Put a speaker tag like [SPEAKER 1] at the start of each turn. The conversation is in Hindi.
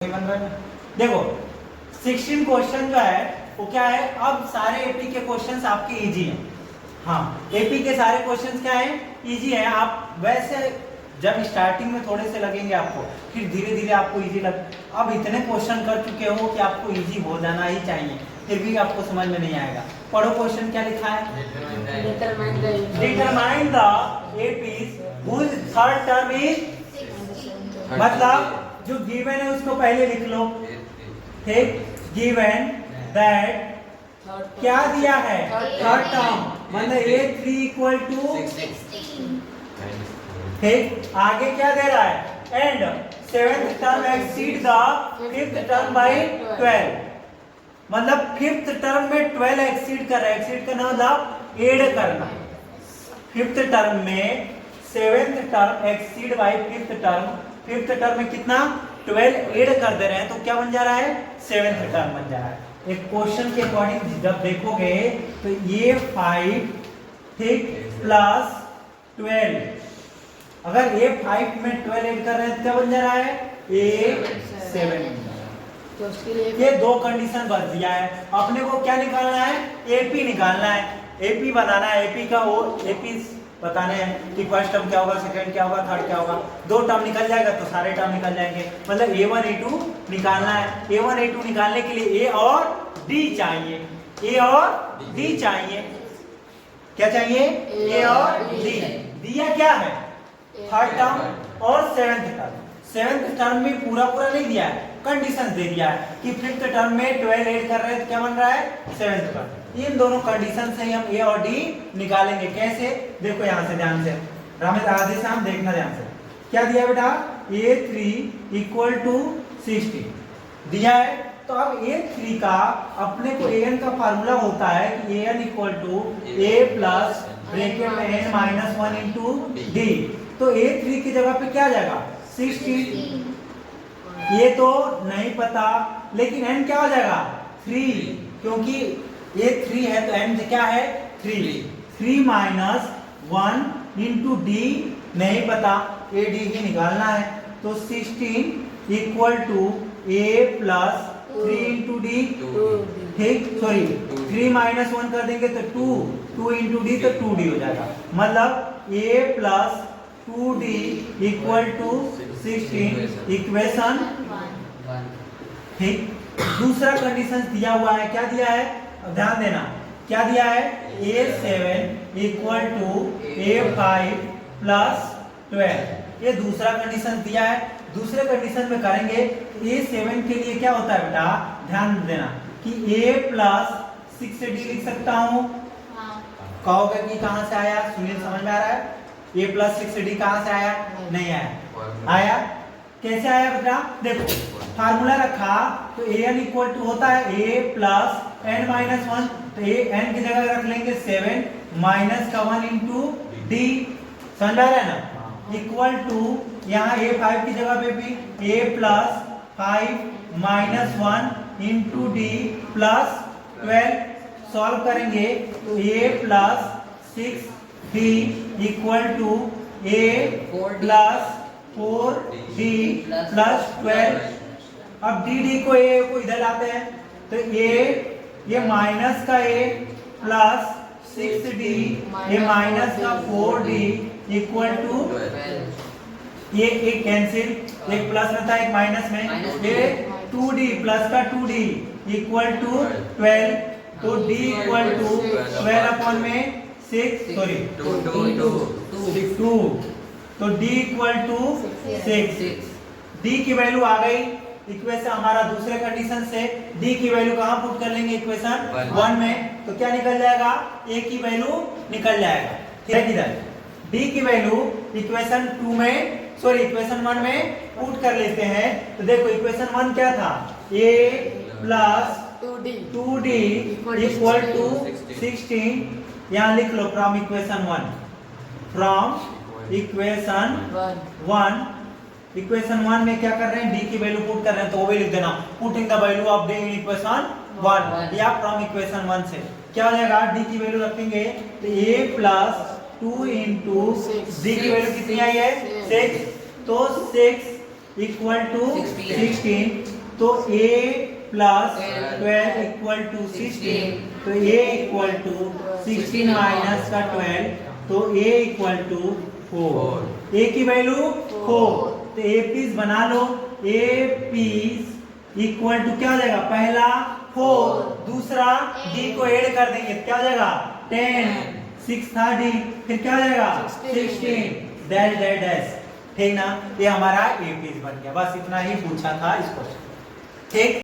[SPEAKER 1] देखो 16 क्वेश्चन जो है वो क्या है, अब सारे एपी के क्वेश्चंस आपके इजी हैं। हाँ, एपी के सारे क्वेश्चंस क्या है, इजी है। आप वैसे जब स्टार्टिंग में थोड़े से लगेंगे आपको, फिर धीरे धीरे आपको इजी अब इतने क्वेश्चन कर चुके हो कि आपको इजी हो जाना ही चाहिए, फिर भी आपको समझ में नहीं आएगा। पढ़ो क्वेश्चन क्या लिखा है, determine the APs whose third term is, मतलब जो गिवन है उसको पहले लिख लो। ठीक, गिवन दैट क्या दिया है, थर्ड टर्म, मतलब a3 इक्वल टू 16। ठीक, आगे क्या दे रहा है, and seventh term exceed the fifth term by 12, मतलब फिफ्थ टर्म में 12 एक्सीड कर रहा है। एक्सीड करना मतलब ऐड करना। फिफ्थ टर्म में seventh term exceed by fifth term, fifth term में कितना 12 ऐड कर दे रहे हैं, तो क्या बन जा रहा है, सेवेंथ टर्म बन जा रहा है। एक क्वेश्चन के अकॉर्डिंग जब देखोगे तो ये 5 ठीक प्लस 12, अगर ये 5 में 12 ऐड कर रहे हैं तो क्या बन जा रहा है, A7। ये दो कंडीशन बच दिया है। अपने को क्या निकालना है, एपी निकालना है, एपी बनाना है। एपी का वो एपी बताने हैं कि फर्स्ट टर्म क्या होगा, सेकंड क्या होगा, थर्ड क्या होगा। दो टर्म निकल जाएगा तो सारे टर्म निकल जाएंगे, मतलब A1 A2 निकालना है। A1 A2 निकालने के लिए A और D चाहिए, A और D चाहिए। क्या चाहिए, A और D। दिया क्या है, थर्ड टर्म और सेवेंथ टर्म। सेवेंथ टर्म में पूरा नहीं दिया है, कंडीशन दे दिया है कि फिफ्थ टर्म में 12 ऐड कर रहे हैं तो क्या बन रहा है, सेवेंथ टर्म। इन दोनों कंडीशन से हम ए और डी निकालेंगे। कैसे, देखो यहां से ध्यान से, रामेश आधे से हम देखना ध्यान से। क्या दिया बेटा, A3 इक्वल टू 16 दिया है। तो अब A3 का अपने को an का फार्मूला होता है कि an equal to a plus bracket में n माइनस 1 इंटू डी। तो A3 की जगह पे क्या आ जाएगा, 16। ये तो नहीं पता, लेकिन n क्या हो जाएगा, 3, क्योंकि ये 3 है तो n क्या है, 3 माइनस 1 इंटू डी नहीं पता, ए डी ही निकालना है। तो 16 equal to a plus 3 into D, ठीक, सॉरी 3 माइनस 1 कर देंगे तो 2 इंटू डी तो 2d हो जाएगा, मतलब a plus 2d equal to 16 equation. ठीक, दूसरा कंडीशन दिया हुआ है, क्या दिया है, ध्यान देना, क्या दिया है, A7 equal to A5 plus 12। ये दूसरा कंडीशन दिया है। दूसरे कंडीशन में करेंगे A7 के लिए क्या होता है बेटा, ध्यान देना कि A प्लस 6d लिख सकता हूं। कहोगे कि कहां से आया, सुनील समझ में आ रहा है, A प्लस 6d कहां से आया, नहीं आया, आया कैसे आया बेटा, देखो फार्मूला रखा तो an इक्वल टू होता है a प्लस n माइनस 1, तो n की जगह रख लेंगे 7 माइनस का 1 इंटू डी, समझ आ रहा है ना, इक्वल टू यहाँ a5 की जगह पे भी a plus 5 minus 1 into D plus 12। Solve करेंगे तो a plus 6d equal to a plus 4d plus 12। अब डी को a को इधर लाते हैं तो ये माइनस का a प्लस 6d, ये माइनस का 4d इक्वल टू, ये एक कैंसिल, एक प्लस में था एक माइनस में, ये 2d प्लस का 2d इक्वल टू 12। तो d इक्वल टू 12 अपॉन में 6, सॉरी 2, तो d इक्वल टू 6। d की वैल्यू आ गई इक्वेशन हमारा। दूसरे कंडीशन से d की वैल्यू कहां पुट कर लेंगे, इक्वेशन 1 में, तो क्या निकल जाएगा, a की वैल्यू निकल जाएगा। ठीक है, किधर d की वैल्यू इक्वेशन 2 में, सॉरी इक्वेशन 1 में पुट कर लेते हैं। तो देखो इक्वेशन 1 क्या था, a plus 2d equal to 16, यहां लिख लो from equation 1, from equation 1। Equation 1 में क्या कर रहे हैं, d की वैल्यू पुट कर रहे हैं, तो वो भी लिख देना, putting the value of d in equation 1 या फ्रॉम इक्वेशन 1 से क्या हो जाएगा, d की वैल्यू रखेंगे तो a प्लस 2 इंटू d की वैल्यू कितनी आई है, 6, तो 6 इक्वल टू
[SPEAKER 2] 16,
[SPEAKER 1] 16, तो a प्लस 12 इक्वल टू 16, तो a इक्वल टू 16 माइनस का 12, तो a इक्वल टू 4, a की वैल्यू 4, तो a पीस बना लो, a पीस इक्वल टू क्या हो जाएगा, पहला 4, दूसरा d को ऐड कर देंगे, क्या हो जाएगा 10, 6 था d, फिर क्या हो जाएगा 16, डैश डैश डैश, ठीक ना। ये हमारा ए पीस बन गया, बस इतना ही पूछा था इस क्वेश्चन, ठीक।